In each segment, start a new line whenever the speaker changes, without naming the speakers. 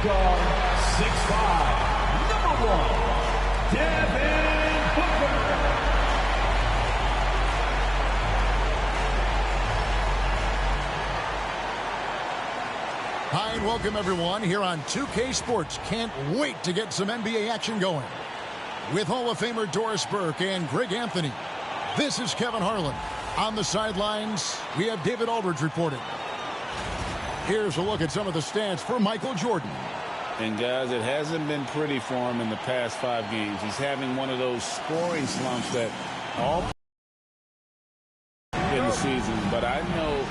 guard, 6'5", number 1, Devin Booker.
Hi, and welcome everyone here on 2K Sports. Can't wait to get some NBA action going. With Hall of Famer Doris Burke and Greg Anthony, this is Kevin Harlan. On the sidelines, we have David Aldridge reporting. Here's a look at some of the stats for Michael Jordan.
And guys, it hasn't been pretty for him in the past 5 games. He's having one of those scoring slumps that all in the season. But I know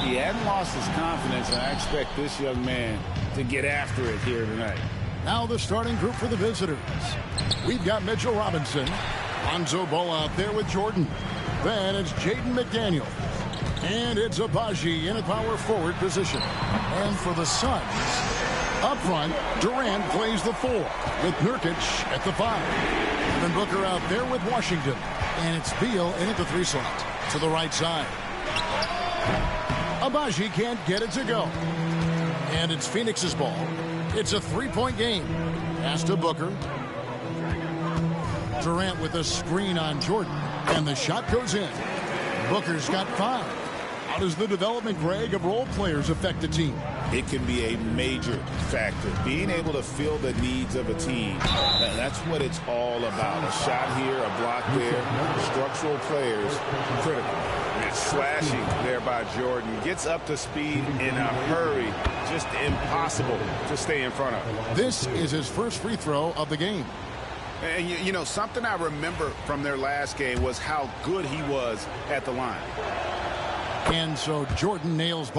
he hadn't lost his confidence, and I expect this young man to get after it here tonight.
Now the starting group for the visitors. We've got Mitchell Robinson. Lonzo Ball out there with Jordan. Then it's Jaden McDaniel. And it's Agbaji in a power forward position. And for the Suns, up front, Durant plays the 4 with Nurkic at the 5. Devin Booker out there with Washington. And it's Beal in at the 3 slot to the right side. Agbaji can't get it to go. And it's Phoenix's ball. It's a 3-point game. Pass to Booker. Durant with a screen on Jordan. And the shot goes in. Booker's got 5. How does the development, Greg, of role players affect the team?
It can be a major factor. Being able to fill the needs of a team, that's what it's all about. A shot here, a block there, structural players, critical. And slashing there by Jordan. Gets up to speed in a hurry. Just impossible to stay in front of.
This is his first free throw of the game.
And, you know, something I remember from their last game was how good he was at the line.
And so Jordan nails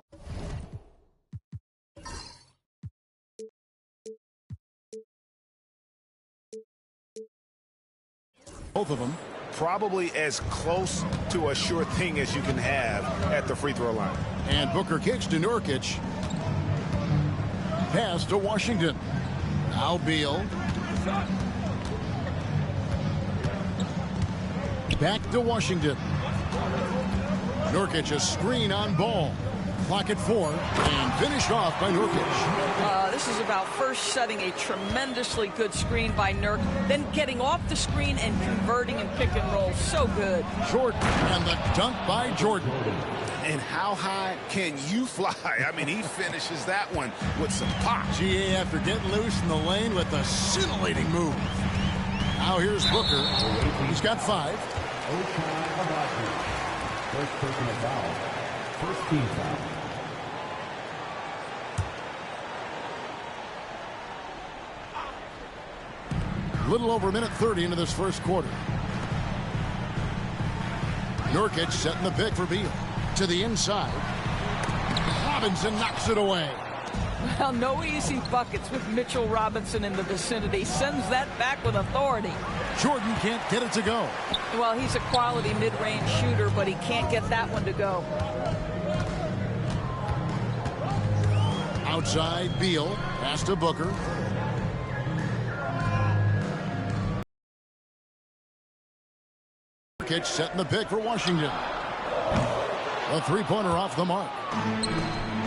both of them.
Probably as close to a sure thing as you can have at the free throw line.
And Booker kicks to Nurkic. Pass to Washington. Now Beal. Back to Washington. Nurkic a screen on Ball. Clock at 4 and finished off by Nurkic.
This is about first setting a tremendously good screen by Nurk, then getting off the screen and converting and pick and roll. So good.
Jordan and the dunk by Jordan.
And how high can you fly? I mean, he finishes that one with some pop.
GA after getting loose in the lane with a scintillating move. Now here's Booker. He's got 5.
First personal foul. First team foul.
Little over a minute 30 into this first quarter. Nurkic setting the pick for Beal. To the inside. Robinson knocks it away.
Well, no easy buckets with Mitchell Robinson in the vicinity. Sends that back with authority.
Jordan can't get it to go.
Well, he's a quality mid-range shooter, but he can't get that one to go.
Outside, Beal. Pass to Booker. Nurkic setting the pick for Washington. A 3-pointer off the mark.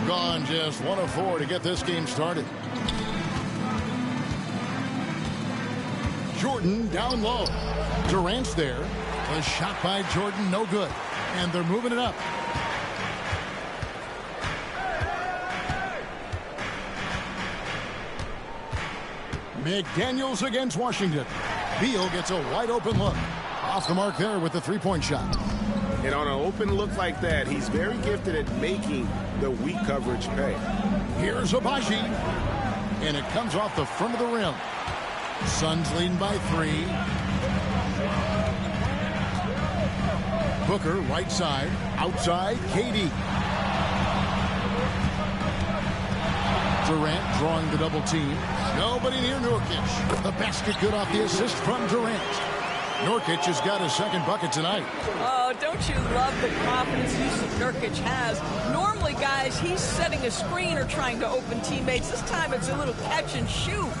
Gone just 1 of 4 to get this game started. Jordan down low. Durant's there. A shot by Jordan, no good. And they're moving it up. McDaniels against Washington. Beal gets a wide open look. Off the mark there with the 3-point shot.
And on an open look like that, he's very gifted at making the weak coverage pay.
Here's Agbaji. And it comes off the front of the rim. Suns leading by 3. Booker right side. Outside, KD. Durant drawing the double team. Nobody near Nurkic. The basket good off the assist from Durant. Nurkic has got his second bucket tonight.
Oh, don't you love the confidence Jusuf Nurkic has? Normally, guys, he's setting a screen or trying to open teammates. This time it's a little catch and shoot.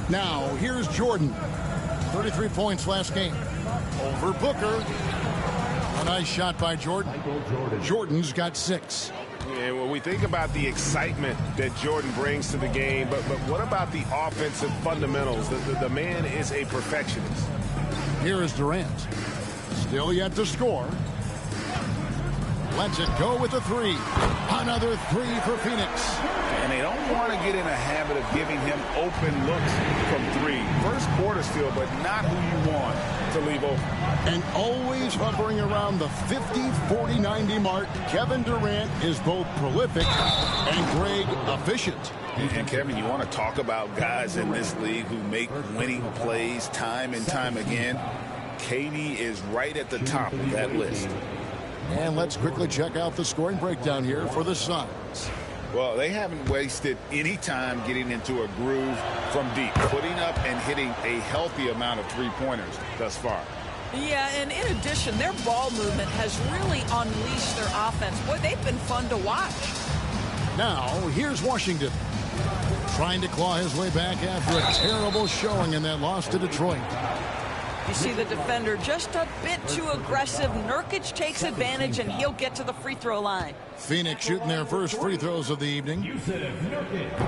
Now, here's Jordan. 33 points last game. Over Booker. A nice shot by Jordan. Jordan's got 6.
Yeah, when we think about the excitement that Jordan brings to the game, but what about the offensive fundamentals? The man is a perfectionist.
Here is Durant. Still yet to score. Lets it go with the three. Another three for Phoenix.
And they don't want to get in a habit of giving him open looks from three. First quarter still, but not who you want to leave open.
And always hovering around the 50, 40, 90 mark, Kevin Durant is both prolific and Greg efficient.
And Kevin, you want to talk about guys in this league who make winning plays time and time again? KD is right at the top of that list.
And let's quickly check out the scoring breakdown here for the Suns.
Well, they haven't wasted any time getting into a groove from deep, putting up and hitting a healthy amount of three-pointers thus far.
Yeah, and in addition, their ball movement has really unleashed their offense. Boy, they've been fun to watch.
Now, here's Washington, trying to claw his way back after a terrible showing in that loss to Detroit.
You see the defender just a bit too aggressive. Nurkic takes advantage, and he'll get to the free throw line.
Phoenix shooting their first free throws of the evening.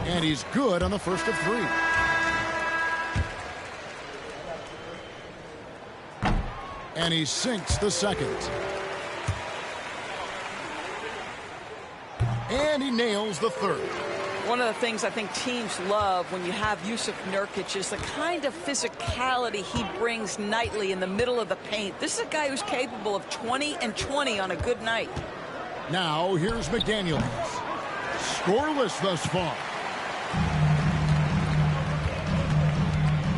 And he's good on the first of three. And he sinks the second. And he nails the third.
One of the things I think teams love when you have Jusuf Nurkic is the kind of physicality he brings nightly in the middle of the paint. This is a guy who's capable of 20 and 20 on a good night.
Now here's McDaniels. Scoreless thus far.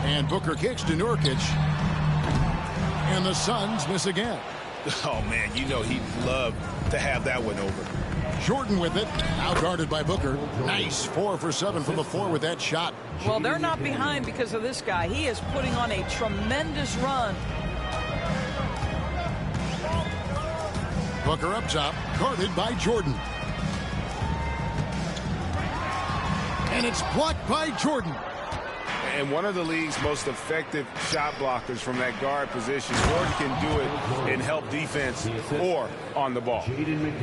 And Booker kicks to Nurkic. And the Suns miss again.
Oh, man, you know he'd love to have that one over.
Jordan with it, now guarded by Booker. Nice 4 for 7 from the floor with that shot.
Well, they're not behind because of this guy. He is putting on a tremendous run.
Booker up top, guarded by Jordan. And it's blocked by Jordan.
And one of the league's most effective shot blockers from that guard position. Jordan can do it in help defense or on the ball.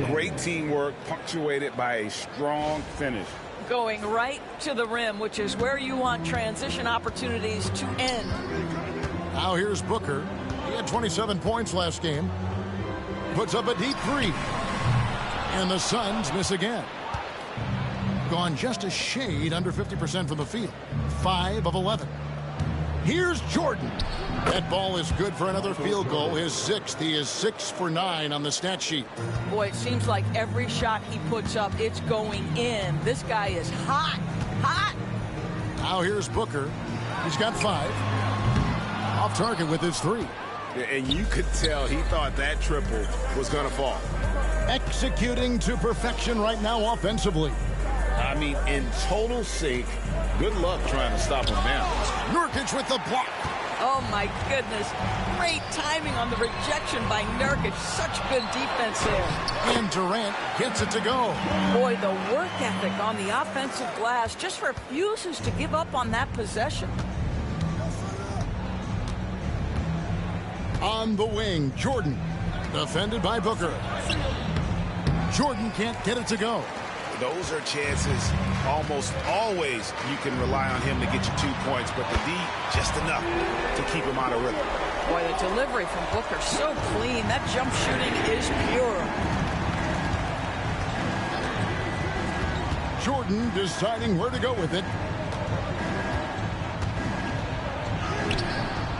Great teamwork punctuated by a strong finish.
Going right to the rim, which is where you want transition opportunities to end.
Now here's Booker. He had 27 points last game. Puts up a deep three. And the Suns miss again. Gone just a shade under 50% from the field. 5 of 11. Here's Jordan. That ball is good for another field goal. His 6th. He is 6 for 9 on the stat sheet.
Boy, it seems like every shot he puts up, it's going in. This guy is hot. Hot.
Now here's Booker. He's got 5. Off target with his 3.
And you could tell he thought that triple was going to fall.
Executing to perfection right now offensively.
I mean, in total sync. Good luck trying to stop him now.
Nurkic with the block.
Oh, my goodness. Great timing on the rejection by Nurkic. Such good defense there.
And Durant gets it to go.
Boy, the work ethic on the offensive glass just refuses to give up on that possession.
On the wing, Jordan. Defended by Booker. Jordan can't get it to go.
Those are chances almost always you can rely on him to get you 2 points, but the D just enough to keep him out of rhythm.
Boy, the delivery from Booker so clean. That jump shooting is pure.
Jordan deciding where to go with it.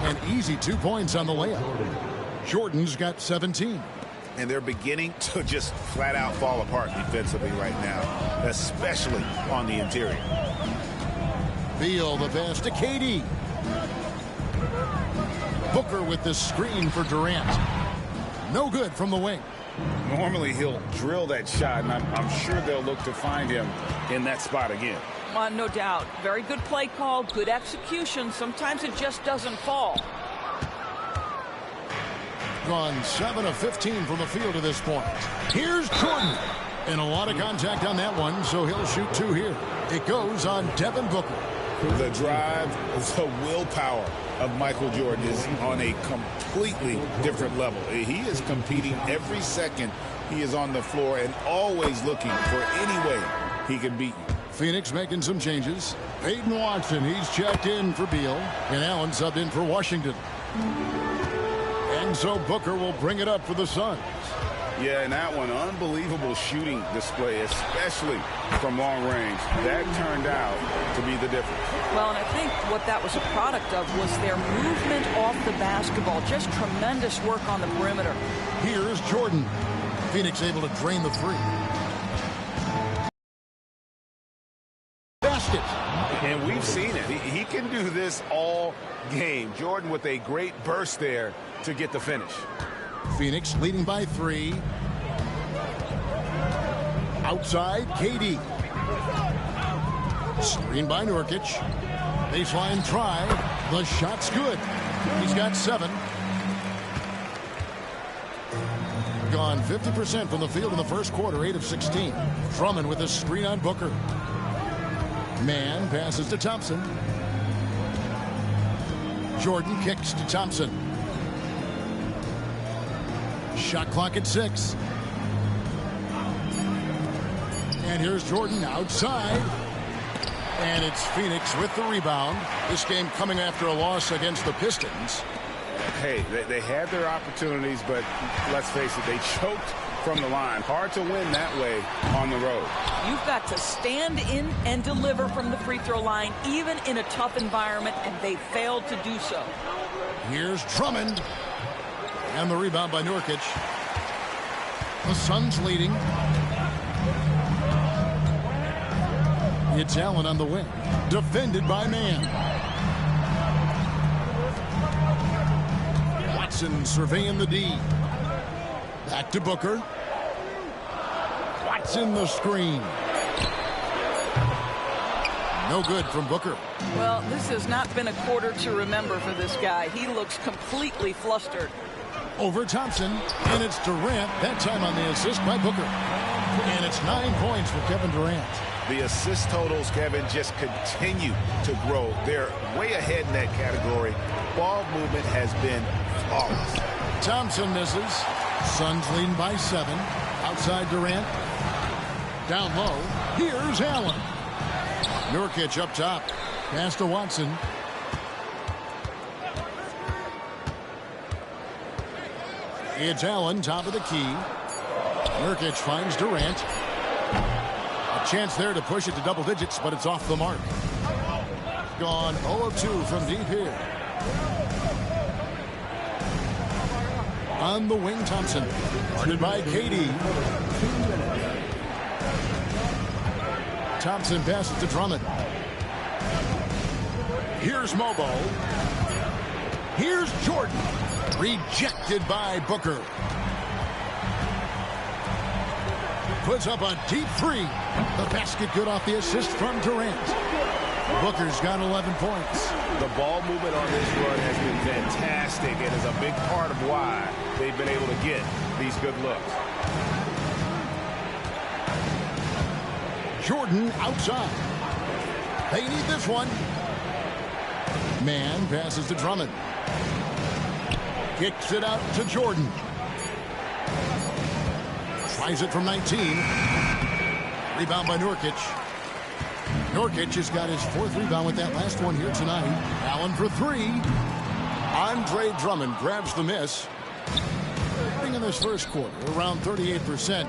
An easy 2 points on the layup. Jordan's got 17.
And they're beginning to just flat out fall apart defensively right now, especially on the interior.
Beal the pass to KD. Booker with the screen for Durant. No good from the wing.
Normally he'll drill that shot, and I'm sure they'll look to find him in that spot again.
No doubt. Very good play call, good execution. Sometimes it just doesn't fall.
Gone 7 of 15 from the field to this point. Here's Jordan. And a lot of contact on that one, so he'll shoot 2 here. It goes on Devin Booker.
The drive, the willpower of Michael Jordan is on a completely different level. He is competing every second he is on the floor and always looking for any way he can beat you.
Phoenix making some changes. Peyton Watson, he's checked in for Beal, and Allen subbed in for Washington. And so Booker will bring it up for the Suns.
Yeah, and that one, unbelievable shooting display, especially from long range. That turned out to be the difference.
Well, and I think what that was a product of was their movement off the basketball. Just tremendous work on the perimeter.
Here's Jordan. Phoenix able to drain the three. Basket.
And we've seen it. He can do this all game. Jordan with a great burst there to get the finish.
Phoenix leading by 3. Outside, KD. Screen by Nurkic. Baseline try. The shot's good. He's got 7. Gone 50% from the field in the first quarter, 8 of 16. Drummond with a screen on Booker. Man passes to Thompson. Jordan kicks to Thompson. Shot clock at 6. And here's Jordan outside. And it's Phoenix with the rebound. This game coming after a loss against the Pistons.
Hey, they had their opportunities, but let's face it, they choked from the line. Hard to win that way on the road.
You've got to stand in and deliver from the free throw line, even in a tough environment, and they failed to do so.
Here's Drummond. And the rebound by Nurkic. The Suns leading. It's Allen on the wing. Defended by Man. Watson surveying the D. Back to Booker. Watson the screen. No good from Booker.
Well, this has not been a quarter to remember for this guy. He looks completely flustered.
Over Thompson, and it's Durant, that time on the assist by Booker. And it's 9 points for Kevin Durant.
The assist totals, Kevin, just continue to grow. They're way ahead in that category. Ball movement has been flawless.
Thompson misses. Suns leading by 7. Outside Durant. Down low. Here's Allen. Nurkic up top. Pass to Watson. It's Allen, top of the key. Nurkic finds Durant. A chance there to push it to double digits, but it's off the mark. Gone 0 of 2 from deep here. On the wing, Thompson. Guarded by KD. Thompson passes to Drummond. Here's Mobo. Here's Jordan. Rejected by Booker. Puts up a deep 3. The basket good off the assist from Durant. Booker's got 11 points.
The ball movement on this run has been fantastic and is a big part of why they've been able to get these good looks.
Jordan outside. They need this one. Man passes to Drummond. Kicks it out to Jordan. Tries it from 19. Rebound by Nurkic. Nurkic has got his 4th rebound with that last one here tonight. Allen for 3. Andre Drummond grabs the miss. In this first quarter, around 38%.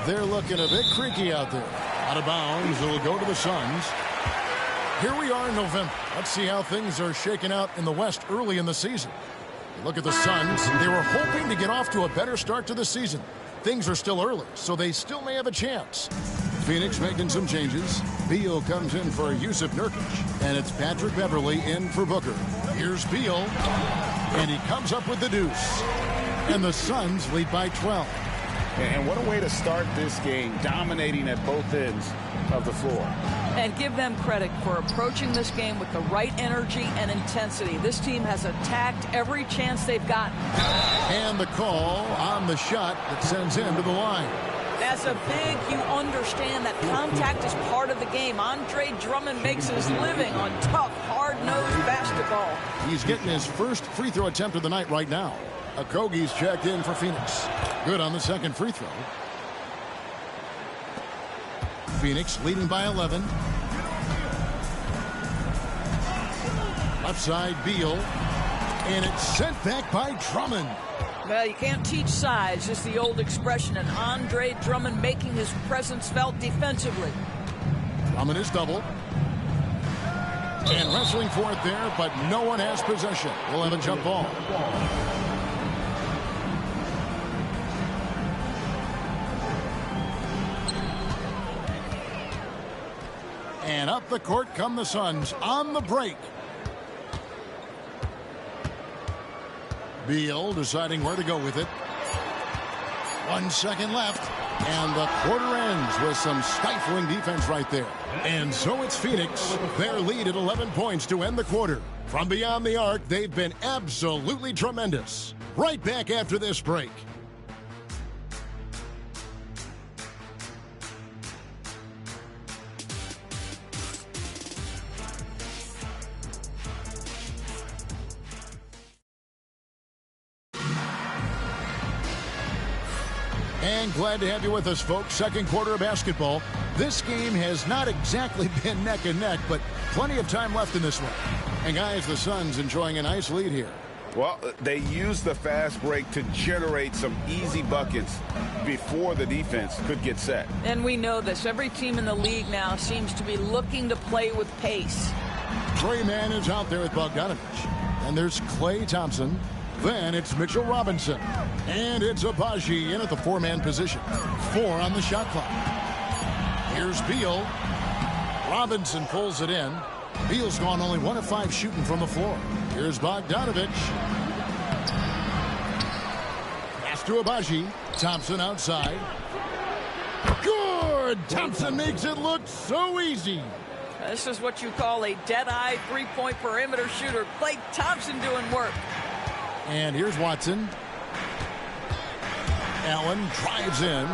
They're looking a bit creaky out there. Out of bounds, it'll go to the Suns. Here we are in November. Let's see how things are shaking out in the West early in the season. Look at the Suns. They were hoping to get off to a better start to the season. Things are still early, so they still may have a chance. Phoenix making some changes. Beal comes in for Yusuf Nurkic, and it's Patrick Beverley in for Booker. Here's Beal, and he comes up with the deuce. And the Suns lead by 12.
And what a way to start this game, dominating at both ends of the floor.
And give them credit for approaching this game with the right energy and intensity. This team has attacked every chance they've gotten.
And the call on the shot that sends him to the line.
As a big, you understand that contact is part of the game. Andre Drummond makes his living on tough, hard-nosed basketball.
He's getting his first free throw attempt of the night right now. Okogie's checked in for Phoenix. Good on the second free throw. Phoenix leading by 11. Left side, Beal. And it's sent back by Drummond.
Well, you can't teach size. Just the old expression. And Andre Drummond making his presence felt defensively.
Drummond is doubled. And wrestling for it there, but no one has possession. We'll have a jump ball. And up the court come the Suns on the break. Beal deciding where to go with it. 1 second left. And the quarter ends with some stifling defense right there. And so it's Phoenix. Their lead at 11 points to end the quarter. From beyond the arc, they've been absolutely tremendous. Right back after this break. And glad to have you with us, folks. Second quarter of basketball. This game has not exactly been neck and neck, but plenty of time left in this one. And guys, the Suns enjoying a nice lead here.
Well, they used the fast break to generate some easy buckets before the defense could get set.
And we know this. Every team in the league now seems to be looking to play with pace.
Trey Mann is out there with Bogdanovich. And there's Klay Thompson. Then it's Mitchell Robinson. And it's Agbaji in at the four-man position. 4 on the shot clock. Here's Beal. Robinson pulls it in. Beal's gone only 1 of 5 shooting from the floor. Here's Bogdanovich. Pass to Agbaji. Thompson outside. Good! Thompson makes it look so easy.
This is what you call a dead-eye three-point perimeter shooter. Klay Thompson doing work.
And here's Watson. Allen drives in.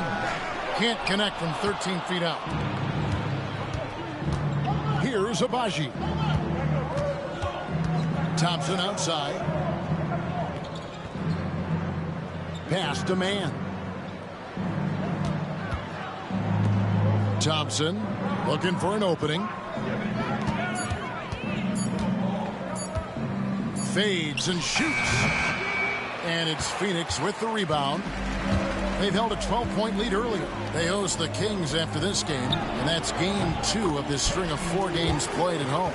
Can't connect from 13 feet out. Here's Agbaji. Thompson outside. Pass to Mann. Thompson looking for an opening. Fades and shoots. And it's Phoenix with the rebound. They've held a 12-point lead earlier. They host the Kings after this game, and that's game 2 of this string of 4 games played at home.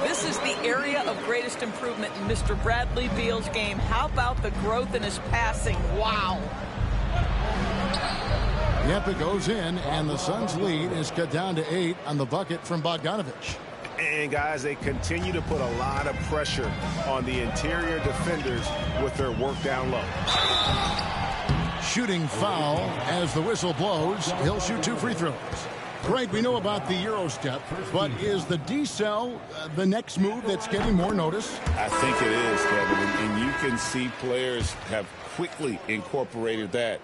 This is the area of greatest improvement in Mr. Bradley Beal's game. How about the growth in his passing? Wow.
Yep, it goes in, and the Suns' lead is cut down to 8 on the bucket from Bogdanovich.
And, guys, they continue to put a lot of pressure on the interior defenders with their work down low.
Shooting foul as the whistle blows. He'll shoot 2 free throws. Right, we know about the Euro step, but is the decel the next move that's getting more notice?
I think it is, Kevin, and you can see players have quickly incorporated that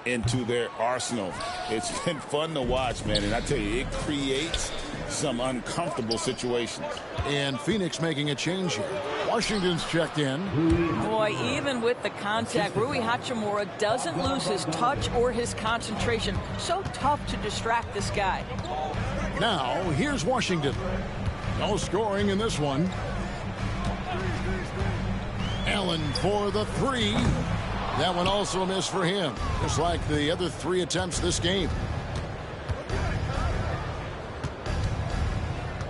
into their arsenal. It's been fun to watch, man, and I tell you, it creates some uncomfortable situations.
And Phoenix making a change here. Washington's checked in.
Boy, even with the contact, Rui Hachimura doesn't lose his touch or his concentration. So tough to distract this guy.
Now, here's Washington. No scoring in this one. Allen for the 3. That one also a miss for him, just like the other 3 attempts this game.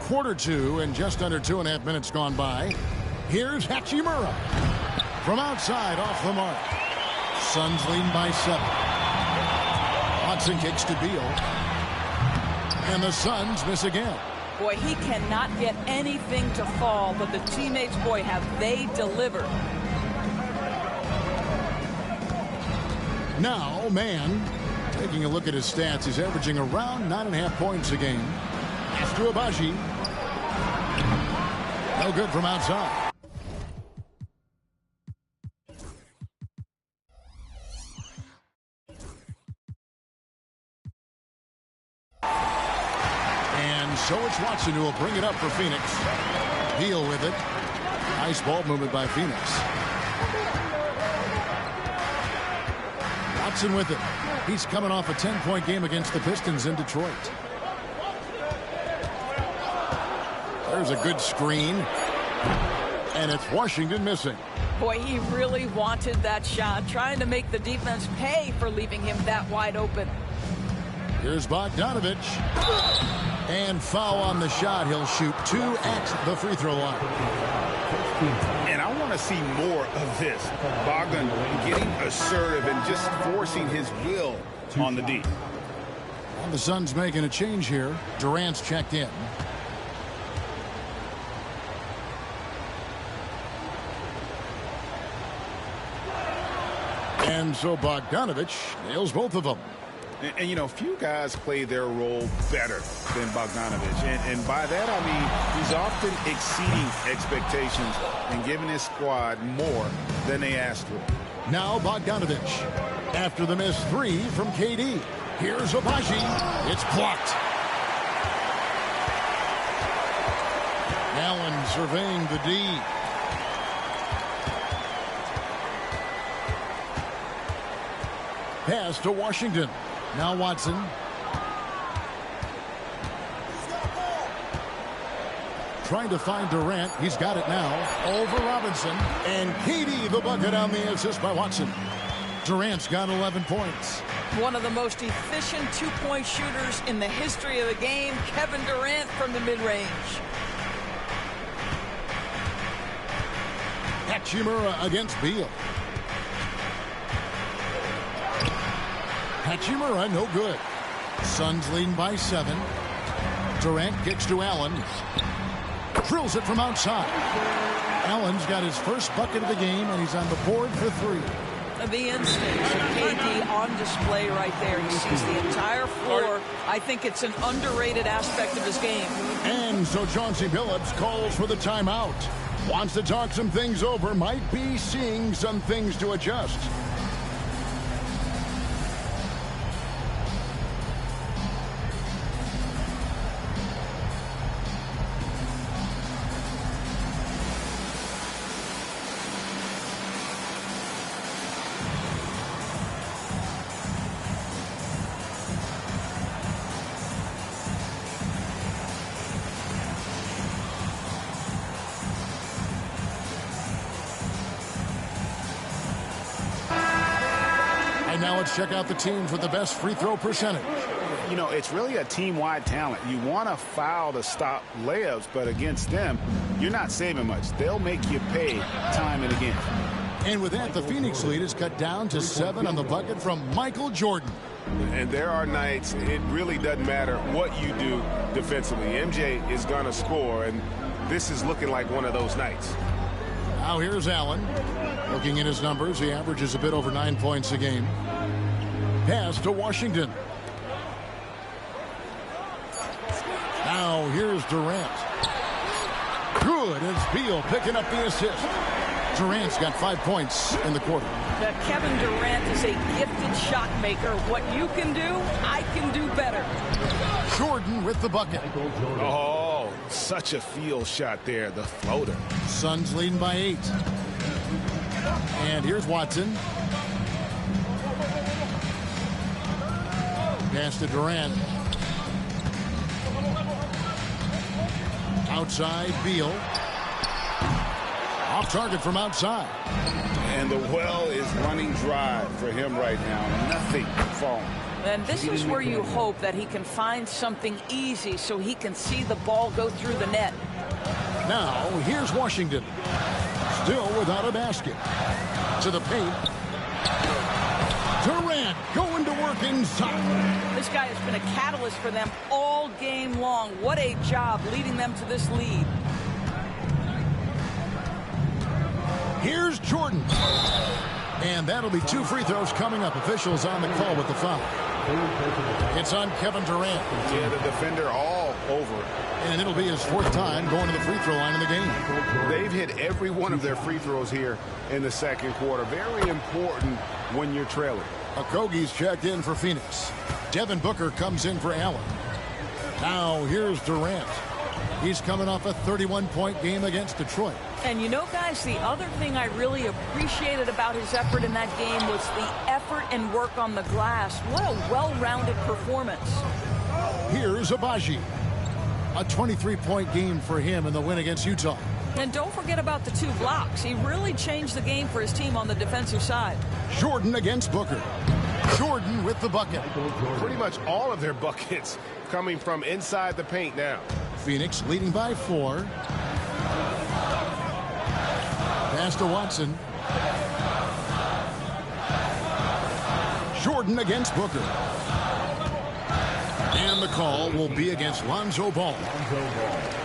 Quarter 2 and just under 2.5 minutes gone by. Here's Hachimura. From outside, off the mark. Suns lead by 7. Watson kicks to Beal. And the Suns miss again.
Boy, he cannot get anything to fall, but the teammates, boy, have they delivered.
Now, Mann, taking a look at his stats, he's averaging around 9.5 points a game. Pass to Agbaji. No good from outside. And so it's Watson who will bring it up for Phoenix. Beal with it. Nice ball movement by Phoenix. Watson with it. He's coming off a 10-point game against the Pistons in Detroit. There's a good screen. And it's Washington missing.
Boy, he really wanted that shot, trying to make the defense pay for leaving him that wide open.
Here's Bogdanovich. And foul on the shot. He'll shoot 2 at the free throw line.
And I want to see more of this. Bogdan getting assertive and just forcing his will on the D.
And the Suns making a change here. Durant's checked in. And so Bogdanovich nails both of them.
And you know, few guys play their role better than Bogdanovich. And by that, I mean, he's often exceeding expectations and giving his squad more than they asked for.
Now Bogdanovich. After the missed 3 from KD. Here's Agbaji. It's blocked. Allen surveying the D. Pass to Washington. Now Watson. Trying to find Durant. He's got it now. Over Robinson. And KD the bucket on the assist by Watson. Durant's got 11 points.
One of the most efficient two-point shooters in the history of the game, Kevin Durant from the mid-range.
Hachimura against Beal. Hachimura, no good. Suns leading by 7. Durant kicks to Allen. Drills it from outside. Allen's got his first bucket of the game, and he's on the board for 3.
The instincts of KD on display right there. He sees the entire floor. I think it's an underrated aspect of his game.
And so Chauncey Billups calls for the timeout. Wants to talk some things over. Might be seeing some things to adjust. Now let's check out the teams with the best free throw percentage.
You know, it's really a team-wide talent. You want to foul to stop layups, but against them, you're not saving much. They'll make you pay time and again.
And with that, the Phoenix lead is cut down to 7 on the bucket from Michael Jordan.
And there are nights it really doesn't matter what you do defensively. MJ is going to score, and this is looking like one of those nights.
Now here's Allen. Looking at his numbers, he averages a bit over 9 points a game. Pass to Washington. Now here's Durant. Good as Beal picking up the assist. Durant's got 5 points in the quarter.
Kevin Durant is a gifted shot maker. What you can do, I can do better.
Jordan with the bucket.
Oh, such a field shot there, the floater.
Suns leading by 8. And here's Watson. Pass to Durant. Outside, Beal. Off target from outside.
And the well is running dry for him right now. Nothing falling.
And this is where you hope that he can find something easy so he can see the ball go through the net.
Now, here's Washington. Still without a basket. To the paint. Durant going to work inside.
This guy has been a catalyst for them all game long. What a job leading them to this lead.
Here's Jordan. And that'll be 2 free throws coming up. Officials on the call with the foul. It's on Kevin Durant.
Yeah, the defender all over.
And it'll be his 4th time going to the free throw line in the game.
They've hit every one of their free throws here in the second quarter. Very important when you're trailing.
Okogie's checked in for Phoenix. Devin Booker comes in for Allen. Now here's Durant. He's coming off a 31-point game against Detroit.
And you know, guys, the other thing I really appreciated about his effort in that game was the effort and work on the glass. What a well-rounded performance.
Here's Agbaji. A 23-point game for him in the win against Utah.
And don't forget about the 2 blocks. He really changed the game for his team on the defensive side.
Jordan against Booker. Jordan with the bucket.
Pretty much all of their buckets coming from inside the paint now.
Phoenix leading by 4. Pass to Watson. Jordan against Booker. And the call will be against Lonzo Ball.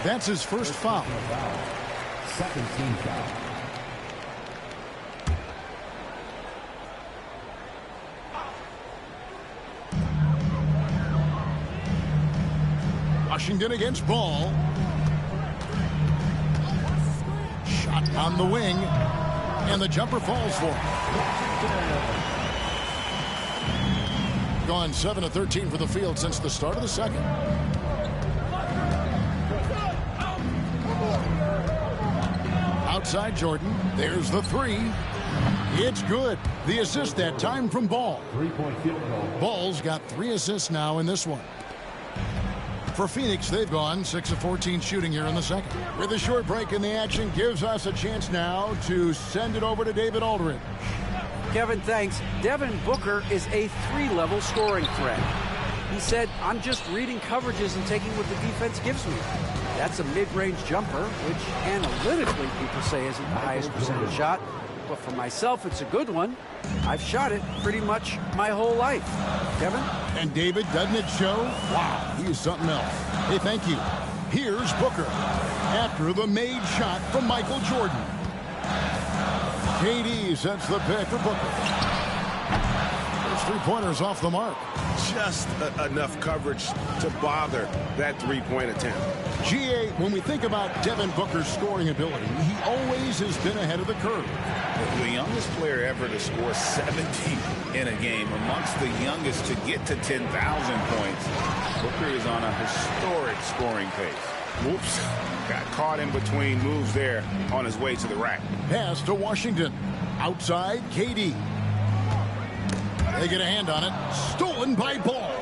That's his first foul.
Second team foul.
Washington against Ball. Shot on the wing. And the jumper falls for him. Gone 7 of 13 for the field since the start of the second. Outside Jordan. There's the 3. It's good. The assist that time from Ball.
3-point field goal.
Ball's got 3 assists now in this one. For Phoenix, they've gone 6 of 14 shooting here in the second. With a short break in the action, gives us a chance now to send it over to David Aldridge.
Kevin, thanks. Devin Booker is a 3-level scoring threat. He said, I'm just reading coverages and taking what the defense gives me. That's a mid-range jumper, which analytically people say isn't the highest percentage shot. But for myself, it's a good one. I've shot it pretty much my whole life. Kevin?
And David, doesn't it show? Wow, he's something else. Hey, thank you. Here's Booker after the made shot from Michael Jordan. KD sets the pick for Booker. Those 3-pointers off the mark.
Just enough coverage to bother that 3-point attempt.
GA, when we think about Devin Booker's scoring ability, he always has been ahead of the curve.
The youngest player ever to score 70 in a game, amongst the youngest to get to 10,000 points. Booker is on a historic scoring pace.
Whoops. Got caught in between moves there on his way to the rack.
Pass to Washington. Outside, KD. They get a hand on it. Stolen by Ball.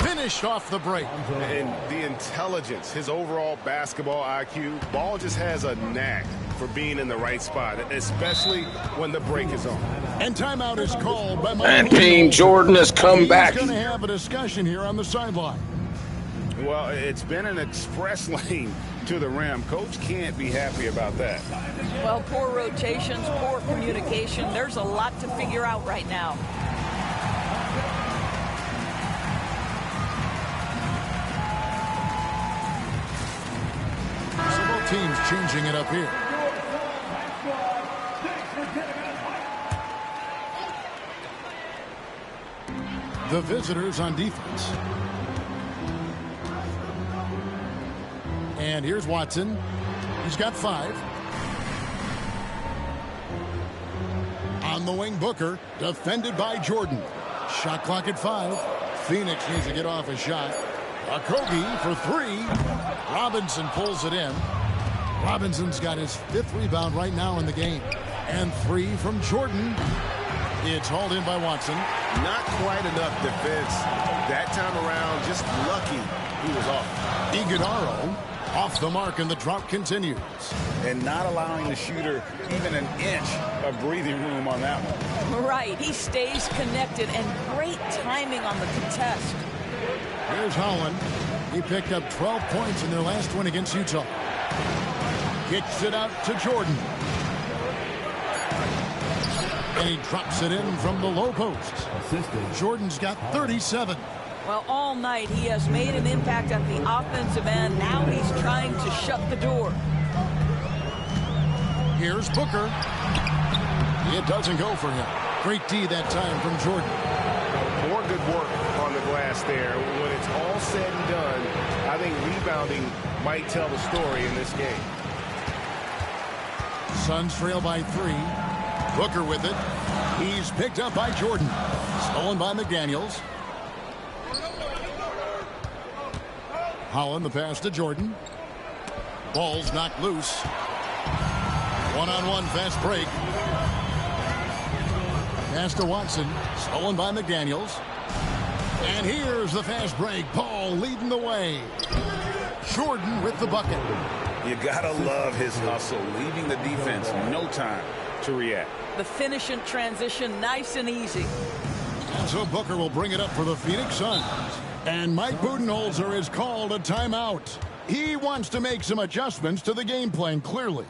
Finished off the break.
And the intelligence, his overall basketball IQ, Ball just has a knack for being in the right spot, especially when the break is on.
And timeout is called by Michael.
And Team Jordan has come back.
He's going to have a discussion here on the sideline.
Well, it's been an express lane to the rim. Coach can't be happy about that.
Well, poor rotations, poor communication. There's a lot to figure out right now.
So both teams changing it up here. The visitors on defense. And here's Watson. He's got 5. On the wing, Booker, defended by Jordan. Shot clock at 5. Phoenix needs to get off a shot. Okogie for 3. Robinson pulls it in. Robinson's got his 5th rebound right now in the game. And 3 from Jordan. It's hauled in by Watson.
Not quite enough defense that time around. Just lucky he was off.
Iguodala off the mark, and the drought continues.
And not allowing the shooter even an inch of breathing room on that one.
Right, he stays connected, and great timing on the contest.
Here's Holland. He picked up 12 points in their last win against Utah. Kicks it out to Jordan. And he drops it in from the low post. Jordan's got 37.
Well, all night he has made an impact at the offensive end. Now he's trying to shut the door.
Here's Booker. It doesn't go for him. Great D that time from Jordan.
More good work on the glass there. When it's all said and done, I think rebounding might tell the story in this game.
Suns trail by 3. Booker with it. He's picked up by Jordan. Stolen by McDaniels. Holland the pass to Jordan. Ball's knocked loose. One-on-one fast break. Pass to Watson. Stolen by McDaniels. And here's the fast break. Paul leading the way. Jordan with the bucket.
You gotta love his hustle, leaving the defense no time to react.
The finish in transition, nice and easy.
And so Booker will bring it up for the Phoenix Suns. And Mike Budenholzer is called a timeout. He wants to make some adjustments to the game plan, clearly.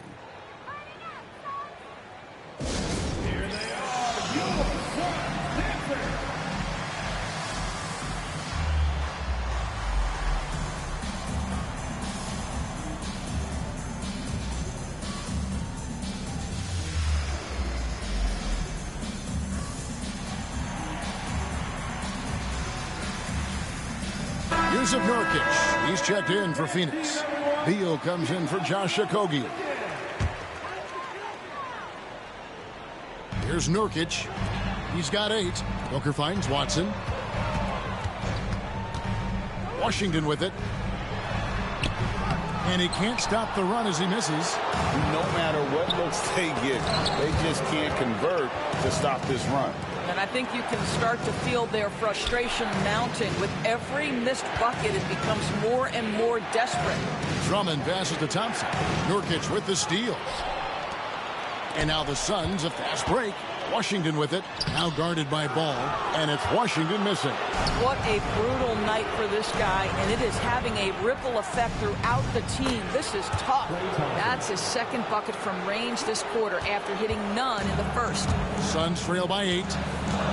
Yusuf Nurkic, he's checked in for Phoenix. Beal comes in for Josh Okogie. Here's Nurkic. He's got 8. Booker finds Watson. Washington with it. And he can't stop the run as he misses.
No matter what looks they get, they just can't convert to stop this run.
And I think you can start to feel their frustration mounting. With every missed bucket, it becomes more and more desperate.
Drummond passes to Thompson. Nurkic with the steals. And now the Suns, a fast break. Washington with it. Now guarded by Ball. And it's Washington missing.
What a brutal night for this guy. And it is having a ripple effect throughout the team. This is tough. That's his second bucket from range this quarter after hitting none in the first.
Suns trail by 8.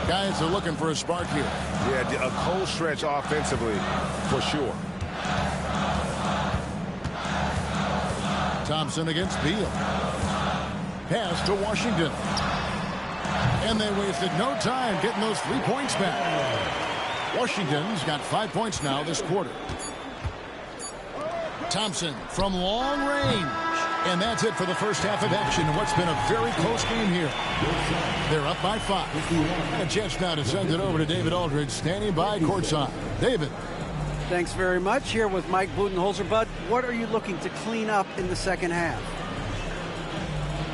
Guys are looking for a spark here.
Yeah, a cold stretch offensively for sure.
Thompson against Beal. Pass to Washington. And they wasted no time getting those 3 points back. Washington's got 5 points now this quarter. Thompson from long range. And that's it for the first half of action in what's been a very close game here. They're up by 5. And a chance now to send it over to David Aldridge, standing by courtside. David.
Thanks very much. Here with Mike Budenholzer. Bud, what are you looking to clean up in the second half?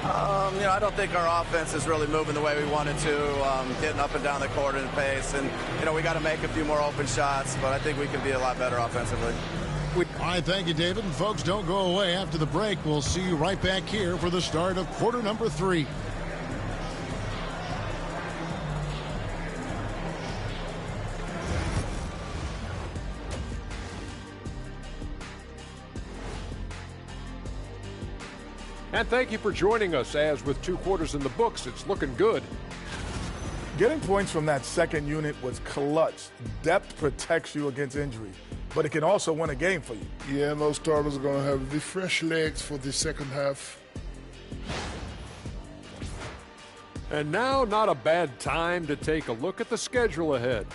I don't think our offense is really moving the way we wanted to, getting up and down the court in pace. And, we got to make a few more open shots, but I think we can be a lot better offensively.
All right, thank you, David. And folks, don't go away after the break. We'll see you right back here for the start of quarter number 3.
And thank you for joining us. As with 2 quarters in the books, it's looking good.
Getting points from that second unit was clutch. Depth protects you against injury, but it can also win a game for you.
Yeah, and those starters are going to have the fresh legs for the second half.
And now, not a bad time to take a look at the schedule ahead.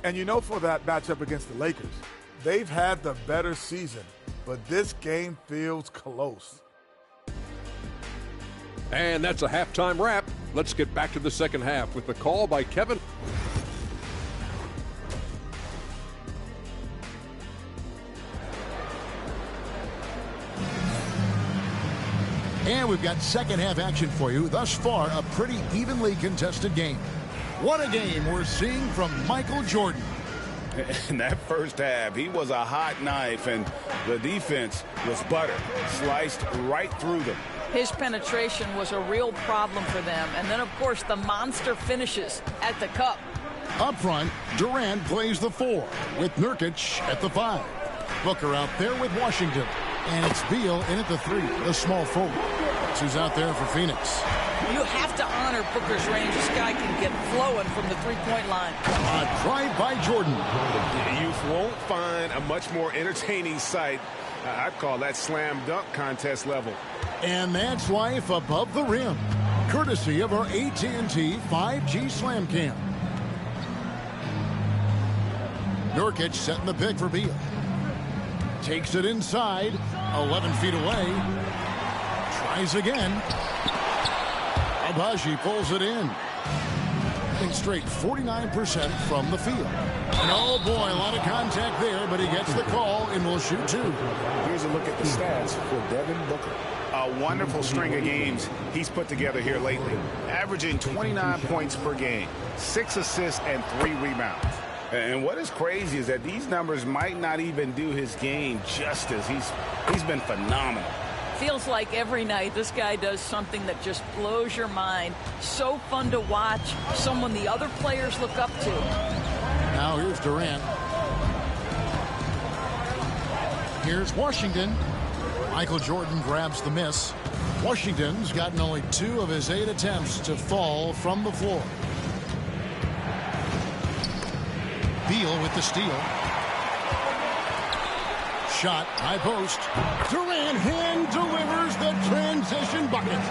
And for that matchup against the Lakers, they've had the better season, but this game feels close.
And that's a halftime wrap. Let's get back to the second half with the call by Kevin.
And we've got second half action for you. Thus far, a pretty evenly contested game. What a game we're seeing from Michael Jordan.
In that first half, he was a hot knife, and the defense was butter, sliced right through them.
His penetration was a real problem for them. And then, of course, the monster finishes at the cup.
Up front, Durant plays the 4 with Nurkic at the 5. Booker out there with Washington. And it's Beal in at the 3, the small forward. That's who's out there for Phoenix.
You have to honor Booker's range. This guy can get flowing from the 3-point line.
A drive by Jordan.
You won't find a much more entertaining sight. I'd call that slam dunk contest level.
And that's life above the rim, courtesy of our AT&T 5G Slam Cam. Nurkic setting the pick for Beal. Takes it inside, 11 feet away. Tries again. Agbaji pulls it in. I think straight 49% from the field. And oh boy, a lot of contact there there, but he gets the call and will shoot 2.
Here's a look at the stats for Devin Booker. A wonderful string of games he's put together here lately, averaging 29 points per game, 6 assists and 3 rebounds. And what is crazy is that these numbers might not even do his game justice. He's been phenomenal.
Feels like every night this guy does something that just blows your mind. So fun to watch, someone the other players look up to.
Now here's Durant. Here's Washington. Michael Jordan grabs the miss. Washington's gotten only 2 of his 8 attempts to fall from the floor. Beal with the steal. Shot, high post. Durant hand delivers the transition bucket.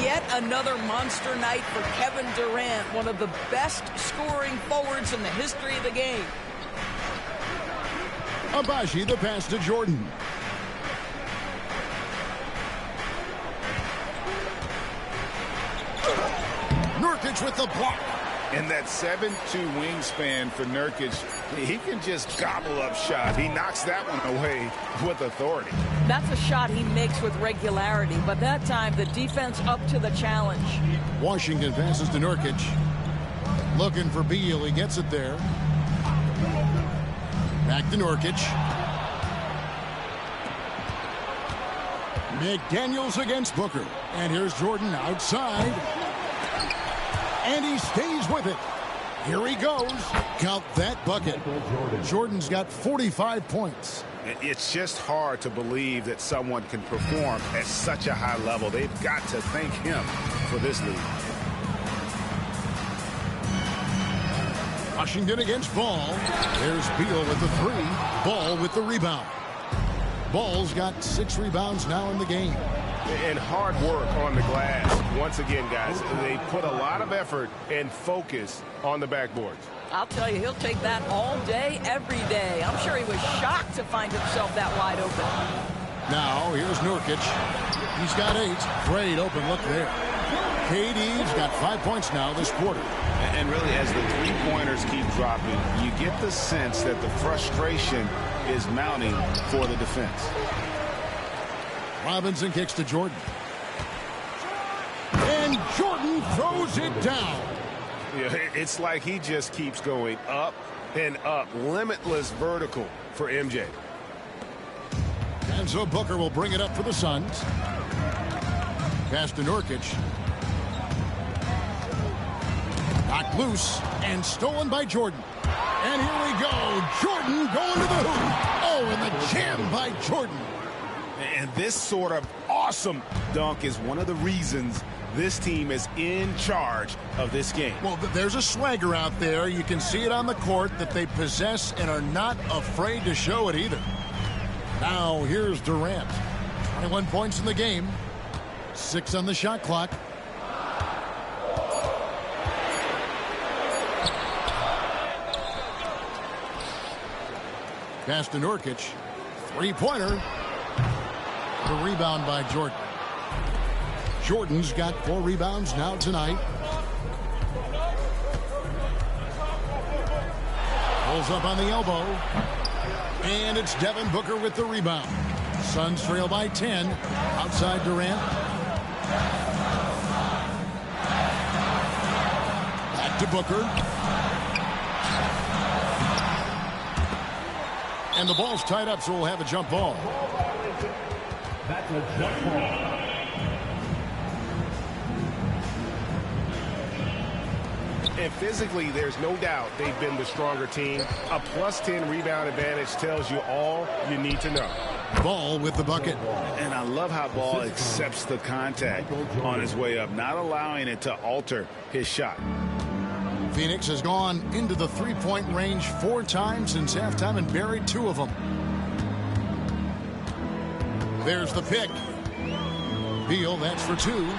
Yet another monster night for Kevin Durant, one of the best scoring forwards in the history of the game.
Agbaji the pass to Jordan. Nurkic with the block.
And that 7'2" wingspan for Nurkic, he can just gobble up shots. He knocks that one away with authority.
That's a shot he makes with regularity, but that time the defense up to the challenge.
Washington passes to Nurkic. Looking for Beal. He gets it there. Back to Nurkic. McDaniels against Booker. And here's Jordan outside. And he stays with it. Here he goes. Count that bucket. Jordan's got 45 points.
It's just hard to believe that someone can perform at such a high level. They've got to thank him for this lead.
Washington against Ball. There's Beal with the 3. Ball with the rebound. Ball's got 6 rebounds now in the game.
And hard work on the glass. Once again, guys, they put a lot of effort and focus on the backboards.
I'll tell you, he'll take that all day, every day. I'm sure he was shocked to find himself that wide open.
Now, here's Nurkic. He's got 8. Great open look there. KD's got 5 points now this quarter.
And really, as the 3-pointers keep dropping, you get the sense that the frustration is mounting for the defense.
Robinson kicks to Jordan. And Jordan throws it down.
Yeah, it's like he just keeps going up and up. Limitless vertical for MJ.
And so Booker will bring it up for the Suns. Pass to Nurkic. Knocked loose and stolen by Jordan. And here we go. Jordan going to the hoop. Oh, and the jam by Jordan.
And this sort of awesome dunk is one of the reasons this team is in charge of this game.
Well, there's a swagger out there. You can see it on the court that they possess and are not afraid to show it either. Now, here's Durant. 21 points in the game. 6 on the shot clock. Pass to Nurkic. 3-pointer. The rebound by Jordan. Jordan's got 4 rebounds now tonight. Pulls up on the elbow. And it's Devin Booker with the rebound. Suns trail by 10. Outside Durant. Back to Booker. And the ball's tied up, so we'll have a jump ball.
That's a jump ball.
And physically, there's no doubt they've been the stronger team. A +10 rebound advantage tells you all you need to know.
Ball with the bucket.
And I love how Ball accepts the contact on his way up, not allowing it to alter his shot.
Phoenix has gone into the 3-point range 4 times since halftime and buried 2 of them. There's the pick. Beal, that's for 2.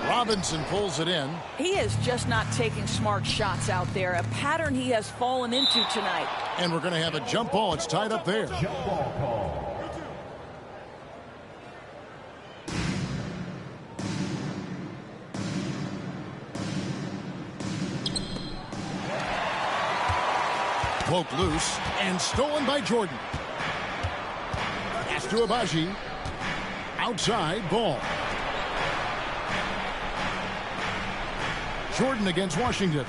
Robinson pulls it in.
He is just not taking smart shots out there, a pattern he has fallen into tonight.
And we're going to have a jump ball. It's tied up there.
Jump ball call.
broke loose and stolen by Jordan. Pass to Agbaji. Outside ball. Jordan against Washington.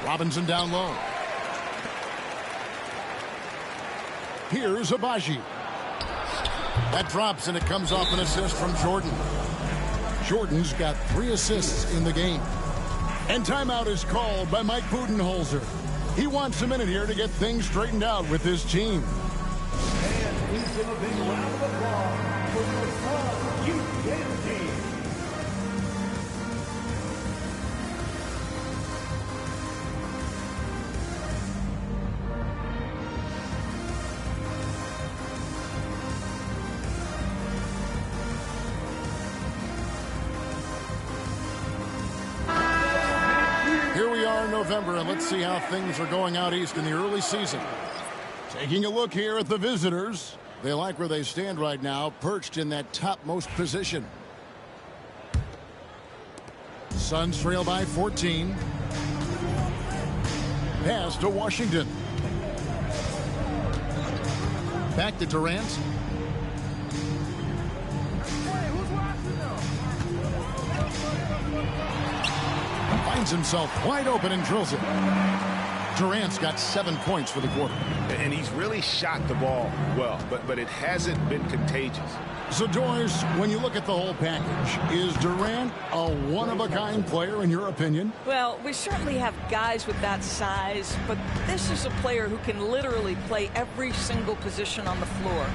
Robinson down low. Here's Agbaji. That drops, and it comes off an assist from Jordan. Jordan's got 3 assists in the game. And timeout is called by Mike Budenholzer. He wants a minute here to get things straightened out with his team.
And please give a big round of applause for your Sun UConn team.
Here we are in November, and let's see how things are going out east in the early season. Taking a look here at the visitors. They like where they stand right now, perched in that topmost position. Suns trail by 14. Pass to Washington. Back to Durant. Finds himself wide open and drills it. Durant's got 7 points for the quarter.
And he's really shot the ball well, but it hasn't been contagious.
So, Doris, when you look at the whole package, is Durant a one-of-a-kind player in your opinion?
Well, we certainly have guys with that size, but this is a player who can literally play every single position on the floor.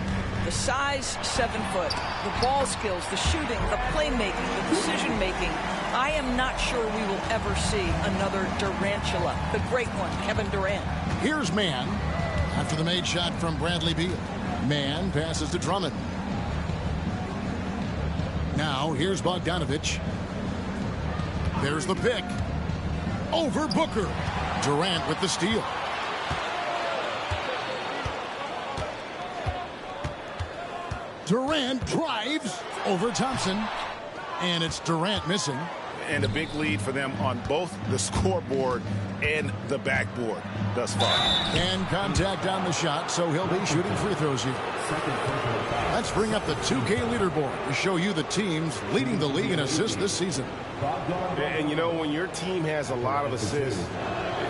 The size, 7 foot. The ball skills, the shooting, the playmaking, the decision-making. I am not sure we will ever see another Durantula, the great one, Kevin Durant.
Here's Mann. After the made shot from Bradley Beal. Mann passes to Drummond. Now, here's Bogdanovich. There's the pick. Over Booker. Durant with the steal. Durant drives over Thompson. And it's Durant missing.
And a big lead for them on both the scoreboard and the backboard thus far.
And contact on the shot, so he'll be shooting free throws here. Let's bring up the 2K leaderboard to show you the teams leading the league in assists this season.
And you know, when your team has a lot of assists,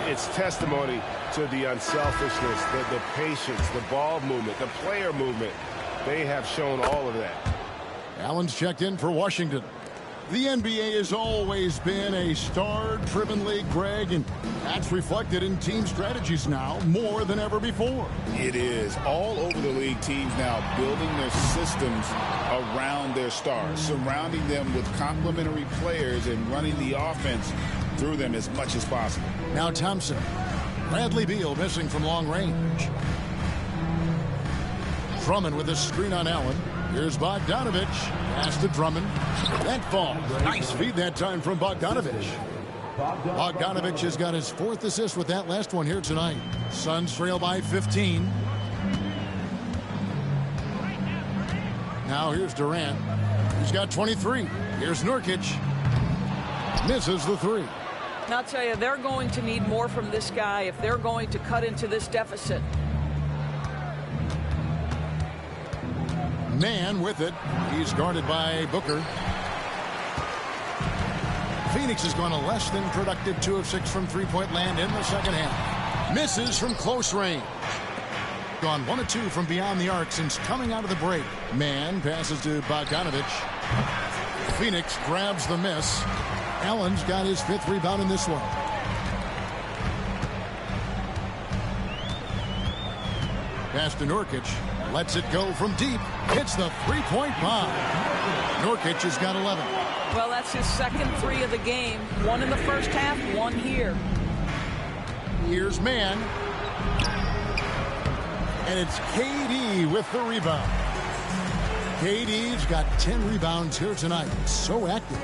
it's testimony to the unselfishness, the patience, the ball movement, the player movement. They have shown all of that.
Allen's checked in for Washington. The NBA has always been a star-driven league, Greg, and that's reflected in team strategies now more than ever before.
It is. All over the league, teams now building their systems around their stars, surrounding them with complementary players and running the offense through them as much as possible.
Now Thompson. Bradley Beal missing from long range. Drummond with a screen on Allen. Here's Bogdanovich. Pass to Drummond. That fall. Nice feed that time from Bogdanovich. Bogdanovich has got his 4th assist with that last one here tonight. Suns trail by 15. Now here's Durant. He's got 23. Here's Nurkic. Misses the 3.
And I'll tell you, they're going to need more from this guy if they're going to cut into this deficit.
Mann with it. He's guarded by Booker. Phoenix has gone a less than productive 2 of 6 from three-point land in the second half. Misses from close range. Gone 1 of 2 from beyond the arc since coming out of the break. Mann passes to Bogdanovich. Phoenix grabs the miss. Allen's got his 5th rebound in this one. Pass to Nurkic. Lets it go from deep. Hits the 3-point bomb. Nurkic has got 11.
Well, that's his 2nd 3 of the game. 1 in the first half, 1 here.
Here's Mann. And it's KD with the rebound. KD's got 10 rebounds here tonight. So active.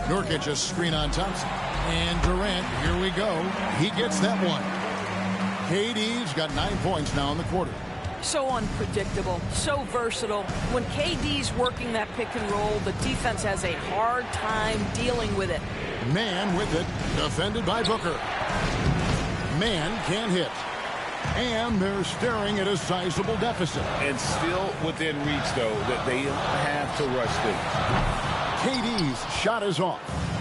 Nurkic a screen on Thompson. And Durant, here we go. He gets that one. KD's got 9 points now in the quarter.
So unpredictable, so versatile. When KD's working that pick and roll, the defense has a hard time dealing with it.
Man with it, defended by Booker. Man can't hit. And they're staring at a sizable deficit.
And still within reach, though, that they have to rush things.
KD's shot is off.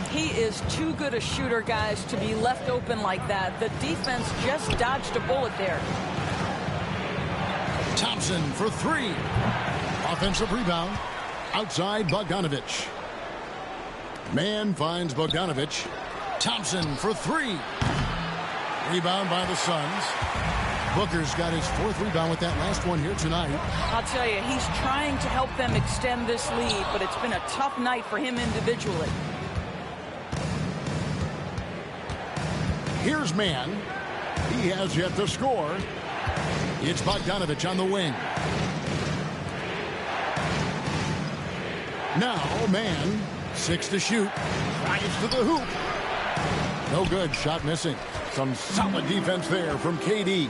He is too good a shooter, guys, to be left open like that. The defense just dodged a bullet there.
Thompson for three. Offensive rebound. Outside Bogdanovich. Man finds Bogdanovich. Thompson for three. Rebound by the Suns. Booker's got his fourth rebound with that last one here tonight.
I'll tell you, he's trying to help them extend this lead, but it's been a tough night for him individually.
Here's Man. He has yet to score. It's Bogdanovich on the wing. Now Man, 6 to shoot. Drives to the hoop. No good. Shot missing. Some solid defense there from KD.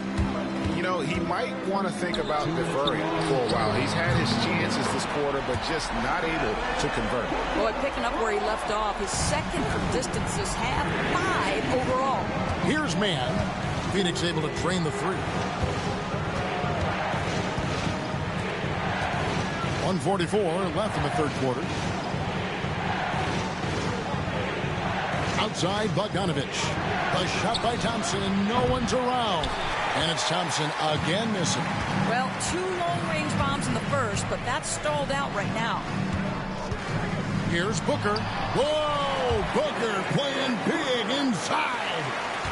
You know, he might want to think about deferring for a while. He's had his chances this quarter, but just not able to convert.
Boy, picking up where he left off, his second from distance this half, 5 overall.
Here's Man. Phoenix able to drain the three. 1:44 left in the third quarter. Outside Bogdanovich. A shot by Thompson. No one's around. And it's Thompson again missing.
Well, 2 long-range bombs in the first, but that's stalled out right now.
Here's Booker. Whoa! Booker playing big inside.